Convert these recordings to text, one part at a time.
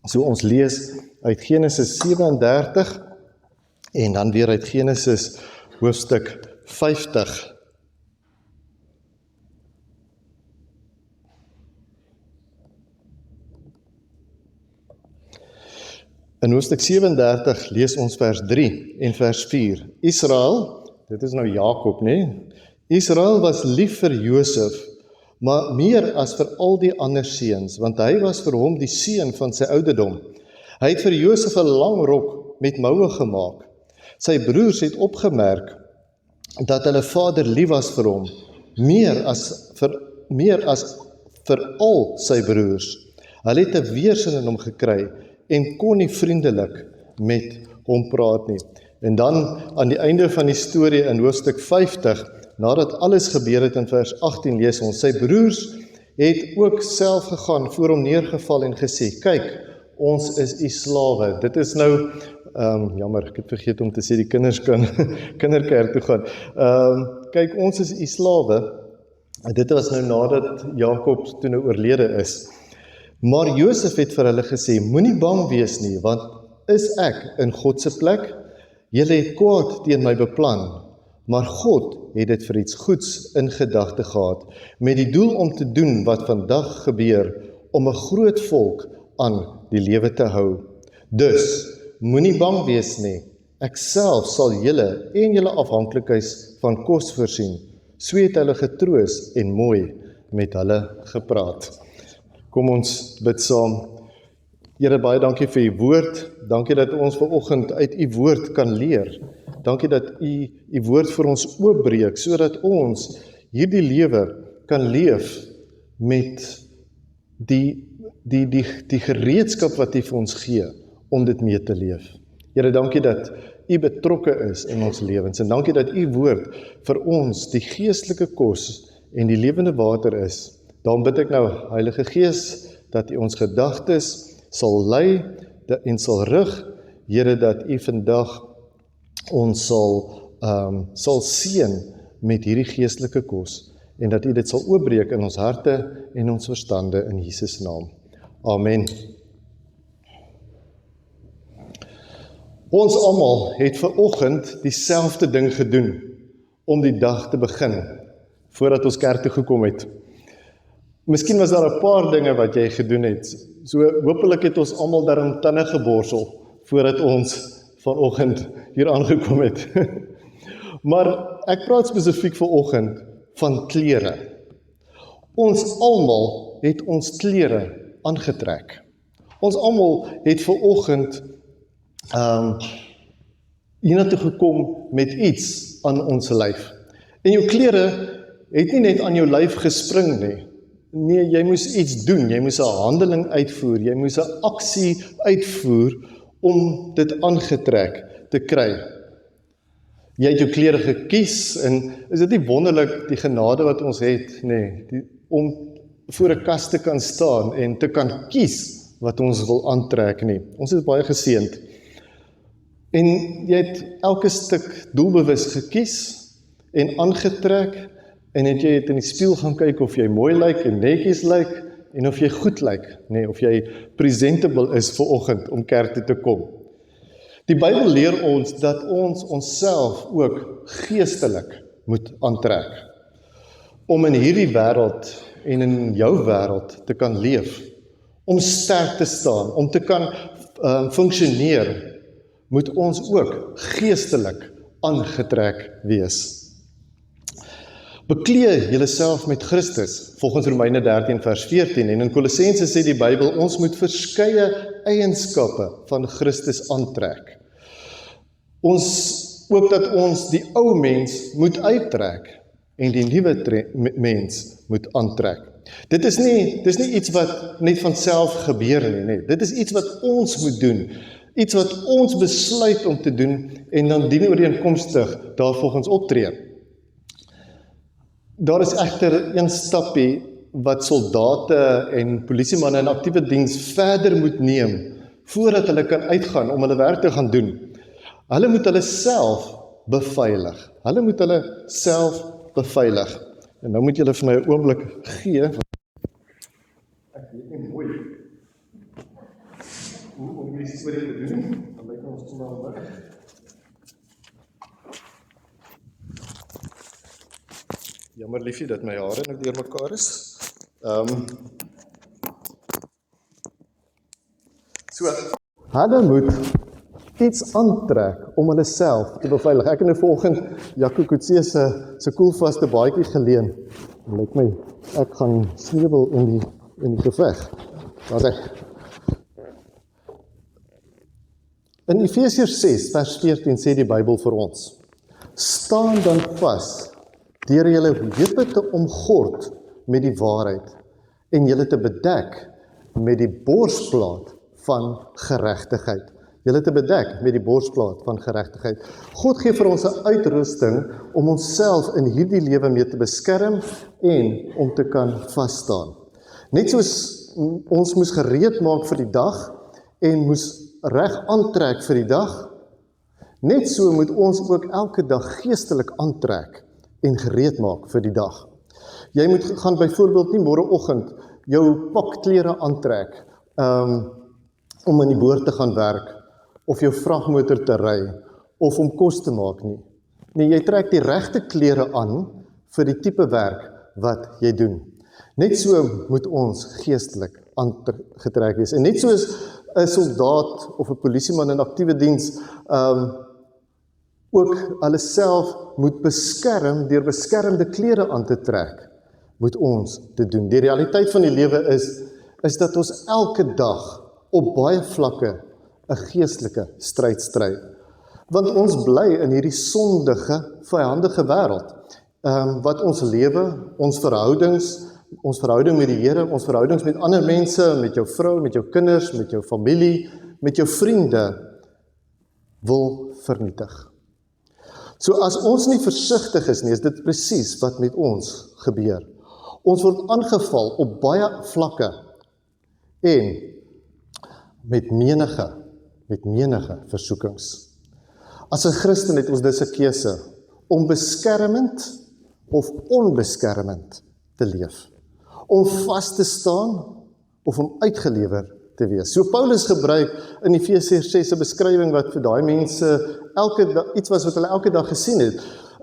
So ons lees uit Genesis 37 en dan weer uit Genesis hoofstuk 50. In hoofstuk 37 lees ons vers 3 en vers 4. Israel, dit is nou Jakob, nee? Israel was lief vir Josef, maar meer as vir al die ander seuns, want hy was vir hom die seun van sy ouderdom. Hy het vir Josef 'n lang rok met moue gemaak. Sy broers het opgemerk dat hulle vader lief was vir hom, meer as vir al sy broers. Hulle het 'n weerstand in hom gekry en kon nie vriendelik met hom praat nie. En dan aan die einde van die storie in hoofstuk 50, nadat alles gebeur het in vers 18 lees ons, sy broers het ook self gegaan voor hom neergeval en gesê, kyk, ons is u slawe. Dit is nou, jammer, ek het vergeet om te sê, die kinders kan kinderkerk toe gaan. Kyk, ons is u slawe. Dit was nou nadat Jakob toe nou oorlede is. Maar Josef het vir hulle gesê, moenie bang wees nie, want is ek in God se plek? Julle het kwaad teen my beplan, maar God het dit vir iets goeds in gedagte gehad, met die doel om te doen wat vandag gebeur, om 'n groot volk aan die lewe te hou. Dus, moenie bang wees nie, ek self sal julle en julle afhanklikheid van kos voorsien. So het hulle getroos en mooi met hulle gepraat. Kom ons bid saam. Here, baie dankie vir u woord. Dankie dat ons vanoggend uit u woord kan leer. Dankie dat u woord vir ons oopbreek, sodat ons hierdie lewe kan leef met die gereedskap wat u vir ons gee, om dit mee te leef. Here, dankie dat u betrokke is in ons lewens, en dankie dat u woord vir ons die geestelike kos en die lewende water is. Daarom bid ek nou, Heilige Gees, dat u ons gedagtes sal lei en sal rig, Here, dat u vandag ons sal seën met hierdie geestelike kos, en dat u dit sal oopbreek in ons harte en ons verstande in Jesus naam. Amen. Ons almal het vanoggend dieselfde ding gedoen om die dag te begin, voordat ons kerk toe gekom het. Miskien was daar 'n paar dinge wat jy gedoen het. So hopelik het ons almal daarom tande geborsel voordat ons vanoggend hier aangekom het. Maar ek praat spesifiek vanoggend van klere. Ons almal het ons klere aangetrek. Ons almal het vanoggend hiernatoe gekom met iets aan ons lyf. En jou klere het nie net aan jou lyf gespring nie. Nee, jy moes iets doen, jy moes 'n handeling uitvoer, jy moes 'n aksie uitvoer om dit aangetrek te kry. Jy het jou klere gekies, en is dit nie wonderlik die genade wat ons het, nee, om voor 'n kas te kan staan en te kan kies wat ons wil aantrek nie. Ons is baie geseënd. En jy het elke stuk doelbewus gekies en aangetrek, en jy het in die spieël gaan kyk of jy mooi lyk en netjies lyk, en of jy goed lyk, nee, of jy presentable is vanoggend om kerk toe te kom. Die Bybel leer ons dat ons onsself ook geestelik moet aantrek, om in hierdie wêreld en in jou wêreld te kan leef, om sterk te staan, om te kan funksioneer, moet ons ook geestelik aangetrek wees. Beklee julleself met Christus, volgens Romeine 13 vers 14, en in Kolossense sê die Bybel, ons moet verskeie eienskappe van Christus aantrek. Ook dat ons die ou mens moet uittrek, en die nuwe mens moet aantrek. Dit is nie iets wat net van self gebeur nie, nee. Dit is iets wat ons moet doen, iets wat ons besluit om te doen, en dan dienooreenkomstig daarvolgens optree. Daar is egter een stappie wat soldate en polisiemanne in aktiewe diens verder moet neem, voordat hulle kan uitgaan om hulle werk te gaan doen. Hulle moet hulle self beveilig. En nou moet julle vir my 'n oomblik gee. Ek weet nie mooi. hierdie storie te doen, dan lyk ons maar weg. Jammer liefie dat my hare nou deur mekaar is. Hulle moet iets aantrek om hulle self te beveilig. Ek het nou vanoggend Jaco Coetzee se koelvaste baadjie geleen. Lyk my, ek gaan sneuwel in die geveg. Daar's hy. In Efesiërs 6 vers 14 sê die Bybel vir ons: staan dan vas deur julle heupe te omgord met die waarheid en julle te bedek met die borsplaat van geregtigheid. Julle te bedek met die borsplaat van geregtigheid. God gee vir ons 'n uitrusting om onsself in hierdie lewe mee te beskerm en om te kan vasstaan. Net soos ons moes gereed maak vir die dag en moes reg aantrek vir die dag, net so moet ons ook elke dag geestelik aantrek en gereed maak vir die dag. Jy gaan byvoorbeeld nie môreoggend jou pakklere aantrek om in die boer te gaan werk, of jou vragmotor te ry, of om kos te maak nie. Nee, jy trek die regte klere aan vir die tipe werk wat jy doen. Net so moet ons geestelik aangetrek wees. En net soos 'n soldaat of 'n polisieman in aktiewe diens ook hulle self moet beskerm deur beskermde klere aan te trek, moet ons dit doen. Die realiteit van die lewe is dat ons elke dag op baie vlakke 'n geestelike stryd stry. Want ons bly in hierdie sondige, vyandige wêreld, wat ons lewe, ons verhouding met die Here, ons verhoudings met ander mense, met jou vrou, met jou kinders, met jou familie, met jou vriende, wil vernietig. So as ons nie versigtig is nie, is dit presies wat met ons gebeur. Ons word aangeval op baie vlakke en met menige versoekings. As 'n Christen het ons dus 'n keuse om beskermend of onbeskermend te leef. Om vas te staan of om uitgelewer te wees. So Paulus gebruik in Efesiërs 6 'n beskrywing wat vir daai mense iets was wat hulle elke dag gesien het,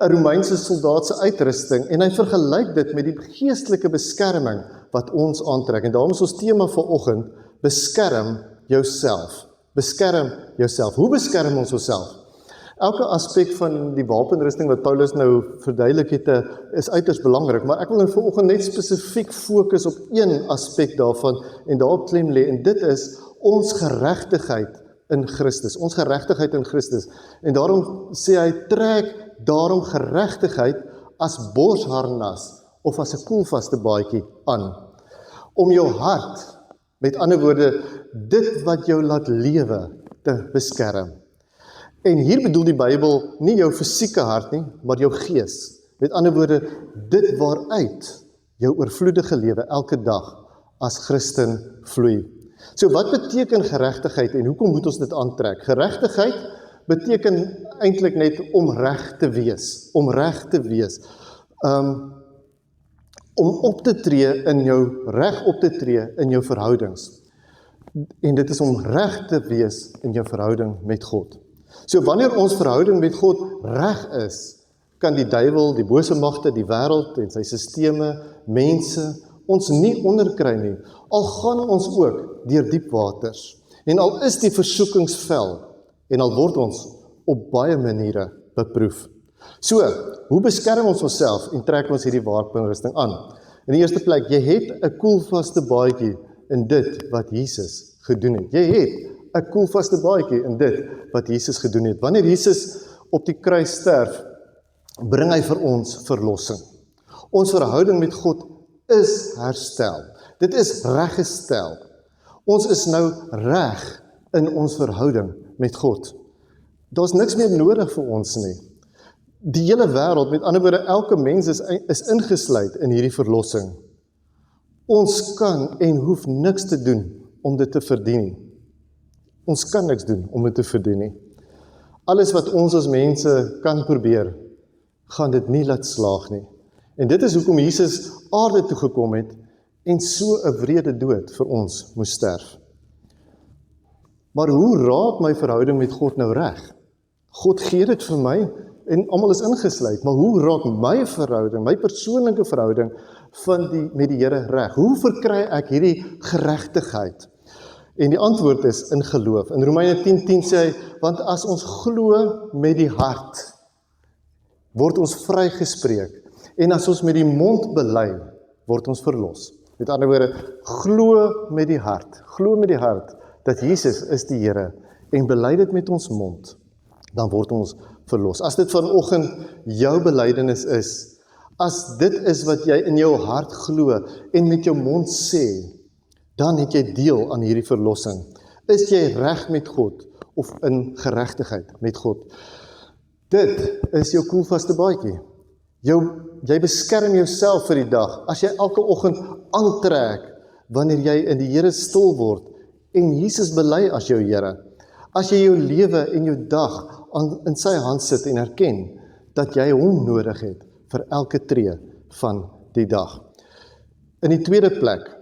'n Romeinse soldaat se uitrusting, en hy vergelyk dit met die geestelike beskerming wat ons aantrek. En daarom is ons tema vanoggend: beskerm jouself. Beskerm jouself. Hoe beskerm ons onsself? Elke aspek van die wapenrusting wat Paulus nou verduidelik het, is uiters belangrik, maar ek wil nou vanoggend net spesifiek fokus op een aspek daarvan en daarop klem lê, en dit is ons geregtigheid in Christus. Ons geregtigheid in Christus. En daarom sê hy, trek daarom geregtigheid as borsharnas of as 'n koelvaste baadjie aan. Om jou hart, met ander woorde, dit wat jou laat lewe, te beskerm. En hier bedoel die Bybel nie jou fisieke hart nie, maar jou gees. Met ander woorde, dit waaruit jou oorvloedige lewe elke dag as Christen vloei. So wat beteken geregtigheid en hoekom moet ons dit aantrek? Geregtigheid beteken eintlik net om reg te wees. Om reg te wees. Om op te tree in jou, reg op te tree in jou verhoudings. En dit is om reg te wees in jou verhouding met God. So wanneer ons verhouding met God reg is, kan die duiwel, die bose magte, die wêreld en sy sisteme, mense, ons nie onderkry nie. Al gaan ons ook deur diep waters. En al is die versoekings fel, en al word ons op baie maniere beproef. So, hoe beskerm ons onsself en trek ons hierdie wapenrusting aan? In die eerste plek, jy het 'n koelvaste baadjie in dit wat Jesus gedoen het. Jy het 'n koelvaste baadjie in dit wat Jesus gedoen het. Wanneer Jesus op die kruis sterf, bring hy vir ons verlossing. Ons verhouding met God is herstel. Dit is reggestel. Ons is nou reg in ons verhouding met God. Daar's niks meer nodig vir ons nie. Die hele wêreld, met ander woorde, elke mens is ingesluit in hierdie verlossing. Ons kan en hoef niks te doen om dit te verdien nie. Ons kan niks doen om dit te verdien nie. Alles wat ons as mense kan probeer, gaan dit nie laat slaag nie. En dit is hoekom Jesus aarde toe gekom het en so 'n wrede dood vir ons moes sterf. Maar hoe raak my verhouding met God nou reg? God gee dit vir my en almal is ingesluit, maar hoe raak my verhouding, my persoonlike verhouding met die Here reg? Hoe verkry ek hierdie geregtigheid? En die antwoord is in geloof. In Romeine 10:10 sê hy, want as ons glo met die hart, word ons vrygespreek, en as ons met die mond bely, word ons verlos. Met ander woorde, glo met die hart, dat Jesus is die Here, en bely dit met ons mond, dan word ons verlos. As dit vanoggend jou belydenis is, as dit is wat jy in jou hart glo, en met jou mond sê, dan het jy deel aan hierdie verlossing. Is jy reg met God, of in geregtigheid met God? Dit is jou koelvaste baadjie. Jy beskerm jouself vir die dag, as jy elke oggend aantrek, wanneer jy in die Here stil word, en Jesus bely as jou Here, as jy jou lewe en jou dag in sy hand sit en erken, dat jy hom nodig het, vir elke tree van die dag. In die tweede plek,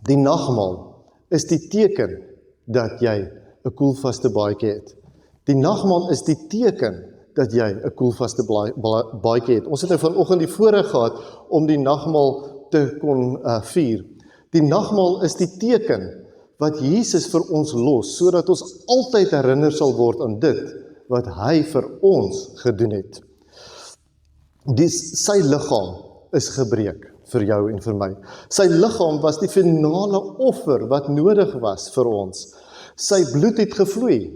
die nagmaal is die teken dat jy 'n koelvaste baadjie het. Die nagmaal is die teken dat jy 'n koelvaste baadjie het. Ons het nou vanoggend die voorreg gehad om die nagmaal te kon vier. Die nagmaal is die teken wat Jesus vir ons los, sodat ons altyd herinner sal word aan dit wat hy vir ons gedoen het. Sy liggaam is gebreek vir jou en vir my. Sy liggaam was die finale offer wat nodig was vir ons. Sy bloed het gevloei.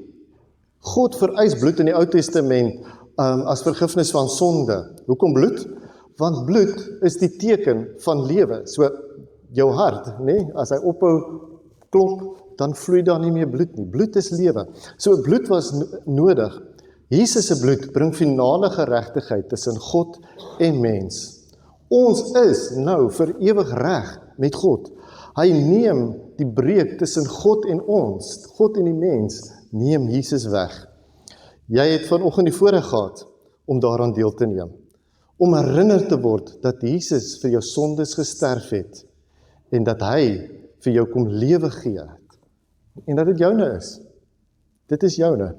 God vereis bloed in die Ou Testament as vergifnis van sonde. Hoekom bloed? Want bloed is die teken van lewe. So jou hart, as hy ophou klop, dan vloei daar nie meer bloed nie. Bloed is lewe. So bloed was nodig. Jesus se bloed bring finale geregtigheid tussen God en mens. Ons is nou vir ewig reg met God. Hy neem die breuk tussen God en ons, God en die mens, neem Jesus weg. Jy het vanoggend die voorreg gehad om daaraan deel te neem. Om herinner te word dat Jesus vir jou sondes gesterf het en dat hy vir jou kom lewe gee het. En dat dit joune is. Dit is joune.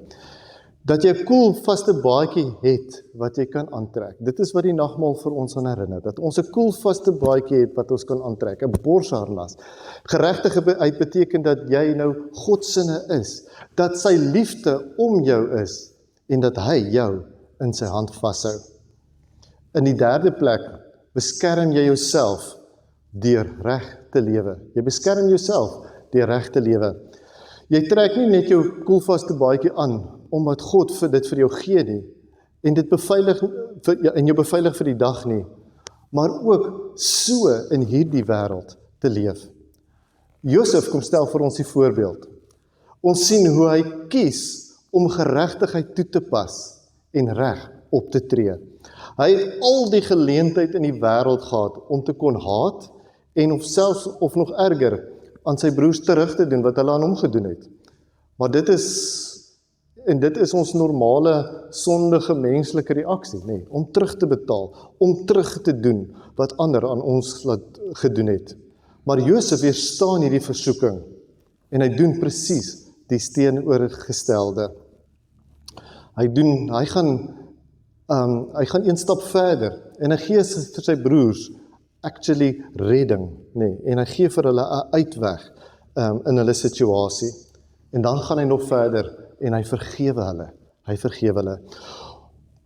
Dat jy 'n koelvaste baadjie het wat jy kan aantrek. Dit is wat die nagmaal vir ons aan herinner. Dat ons 'n koelvaste baadjie het wat ons kan aantrek. 'n borsharnas. Geregtigheid beteken dat jy nou God sinne is. Dat sy liefde om jou is en dat hy jou in sy hand vashou. In die derde plek beskerm jy jouself deur reg te lewe. Jy beskerm jouself deur reg te lewe. Jy trek nie net jou koelvaste baadjie aan omdat God dit vir jou gee nie, en dit beveilig en jou beveilig vir die dag nie, maar ook so in hierdie wêreld te leef. Josef kom stel vir ons die voorbeeld. Ons sien hoe hy kies om geregtigheid toe te pas en reg op te tree. Hy het al die geleentheid in die wêreld gehad om te kon haat en of nog erger aan sy broers terug te doen wat hulle aan hom gedoen het. Maar dit is ons normale sondige menslike reaksie, om terug te betaal, om terug te doen wat ander aan ons gedoen het. Maar Josef weerstaan hierdie versoeking en hy doen presies die teenoorgestelde. Hy gaan een stap verder en hy gee vir sy broers redding, en hy gee vir hulle 'n uitweg in hulle situasie. En dan gaan hy nog verder en hy vergewe hulle.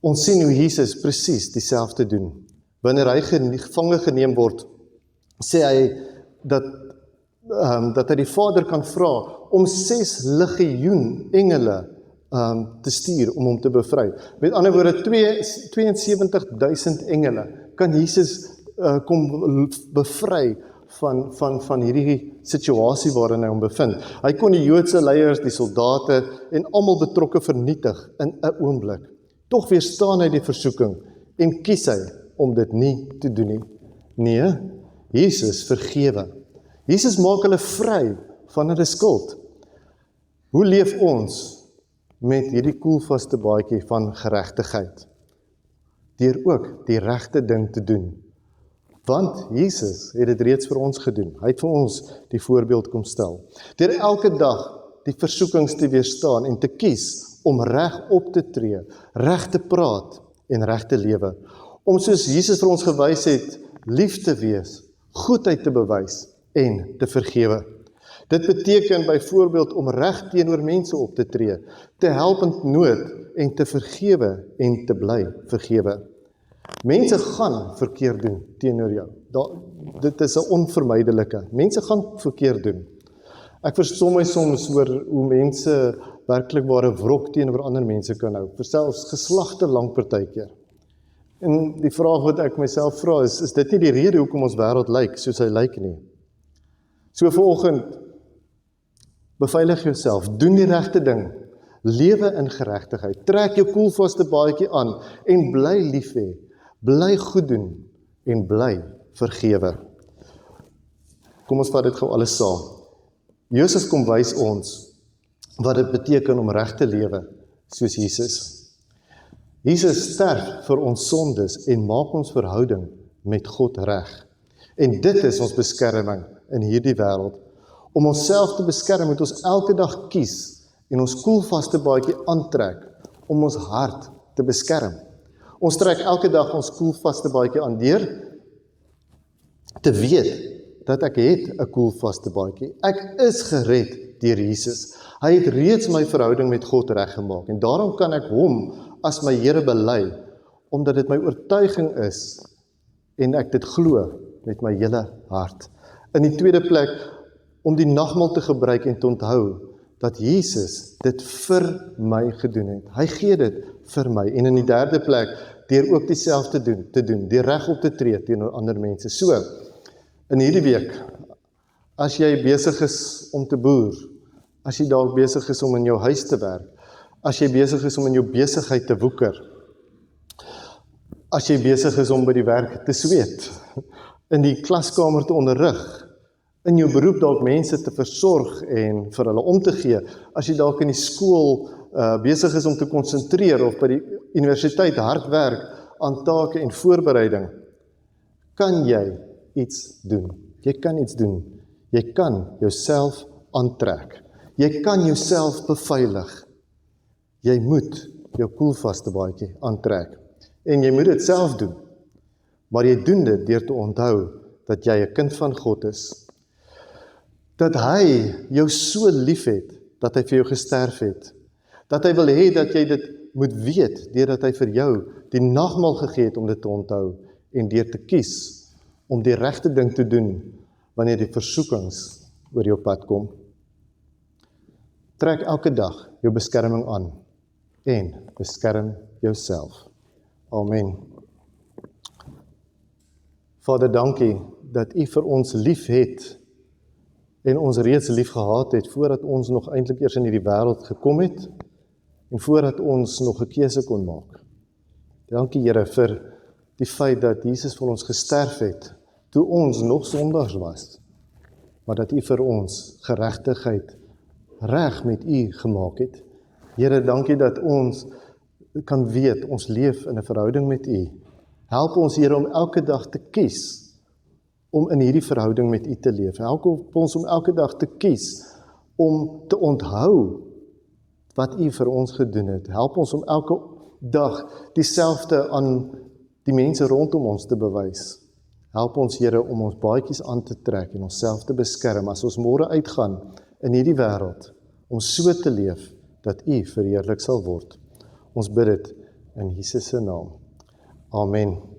Ons sien hoe Jesus presies dieselfde doen. Wanneer hy gevange geneem word, sê hy dat hy die Vader kan vra om 6 legioen engele te stuur om hom te bevry. Met ander woorde, 72,000 engele kan Jesus kom bevry van hierdie situasie waarin hy hom bevind. Hy kon die Joodse leiers, die soldate en almal betrokke vernietig in 'n oomblik. Tog weerstaan hy die versoeking en kies hy om dit nie te doen nie. Nee, Jesus vergewe. Jesus maak hulle vry van hulle skuld. Hoe leef ons met hierdie koelvaste baadjie van geregtigheid? Deur ook die regte ding te doen. Want Jesus het dit reeds vir ons gedoen. Hy het vir ons die voorbeeld kom stel. Deur elke dag die versoekings te weerstaan en te kies om reg op te tree, reg te praat en reg te lewe. Om soos Jesus vir ons gewys het, lief te wees, goedheid te bewys en te vergewe. Dit beteken byvoorbeeld om reg teenoor mense op te tree, te help in nood en te vergewe en te bly vergewe. Mense gaan verkeerd doen teenoor jou. Dit is 'n onvermydelike. Mense gaan verkeerd doen. Ek verstom my soms oor hoe mense werklikware wrok teenoor ander mense kan hou, vir selfs geslagte lank partykeer. En die vraag wat ek myself vra is dit nie die rede hoekom ons wêreld lyk soos hy lyk nie? So vanoggend, beveilig jouself, doen die regte ding, lewe in geregtigheid, trek jou koelvaste baadjie aan en bly lief hê, bly goed doen en bly vergewe. Kom ons vat dit gou alles saam. Jesus kom wys ons wat dit beteken om reg te lewe soos Jesus. Jesus sterf vir ons sondes en maak ons verhouding met God reg. En dit is ons beskerming in hierdie wêreld. Om onsself te beskerm moet ons elke dag kies en ons koelvaste baadjie aantrek om ons hart te beskerm. Ons trek elke dag ons koelvaste baadjie aan deur te weet dat ek het 'n koelvaste baadjie. Ek is gered deur Jesus. Hy het reeds my verhouding met God reggemaak en daarom kan ek hom as my Here bely, omdat dit my oortuiging is en ek dit glo met my hele hart. In die tweede plek, om die nagmaal te gebruik en te onthou dat Jesus dit vir my gedoen het. Hy gee dit vir my. En in die derde plek, deur ook dieselfde te doen, deur reg op te tree teenoor ander mense. So, in hierdie week, as jy besig is om te boer, as jy dalk besig is om in jou huis te werk, as jy besig is om in jou besigheid te woeker, as jy besig is om by die werk te sweet, in die klaskamer te onderrig, in jou beroep dalk mense te versorg en vir hulle om te gee, as jy dalk in die skool besig is om te konsentreer of by die universiteit hard werk aan take en voorbereiding, kan jy iets doen. Jy kan iets doen. Jy kan jouself aantrek. Jy kan jouself beveilig. Jy moet jou koelvaste baadjie aantrek. En jy moet dit self doen. Maar jy doen dit deur te onthou dat jy 'n kind van God is. Dat hy jou so lief het, dat hy vir jou gesterf het. Dat hy wil hê dat jy dit moet weet, deurdat hy vir jou die nagmaal gegee het om dit te onthou, en deur te kies om die regte ding te doen, wanneer die versoekings oor jou pad kom. Trek elke dag jou beskerming aan, en beskerm jouself. Amen. Vader, dankie dat U vir ons lief het, en ons reeds lief gehad het, voordat ons nog eintlik eers in hierdie wêreld gekom het, en voordat ons nog 'n keuse kon maak. Dankie Here vir die feit dat Jesus vir ons gesterf het, toe ons nog sondaars was, maar dat U vir ons geregtigheid reg met U gemaak het. Here, dankie dat ons kan weet, ons leef in 'n verhouding met U. Help ons Here om elke dag te kies, om in hierdie verhouding met U te leef. Help ons om elke dag te kies, om te onthou wat U vir ons gedoen het. Help ons om elke dag dieselfde aan die mense rondom ons te bewys. Help ons Here om ons baadjies aan te trek en onsself te beskerm as ons môre uitgaan in hierdie wêreld, om so te leef dat U verheerlik sal word. Ons bid dit in Jesus se naam. Amen.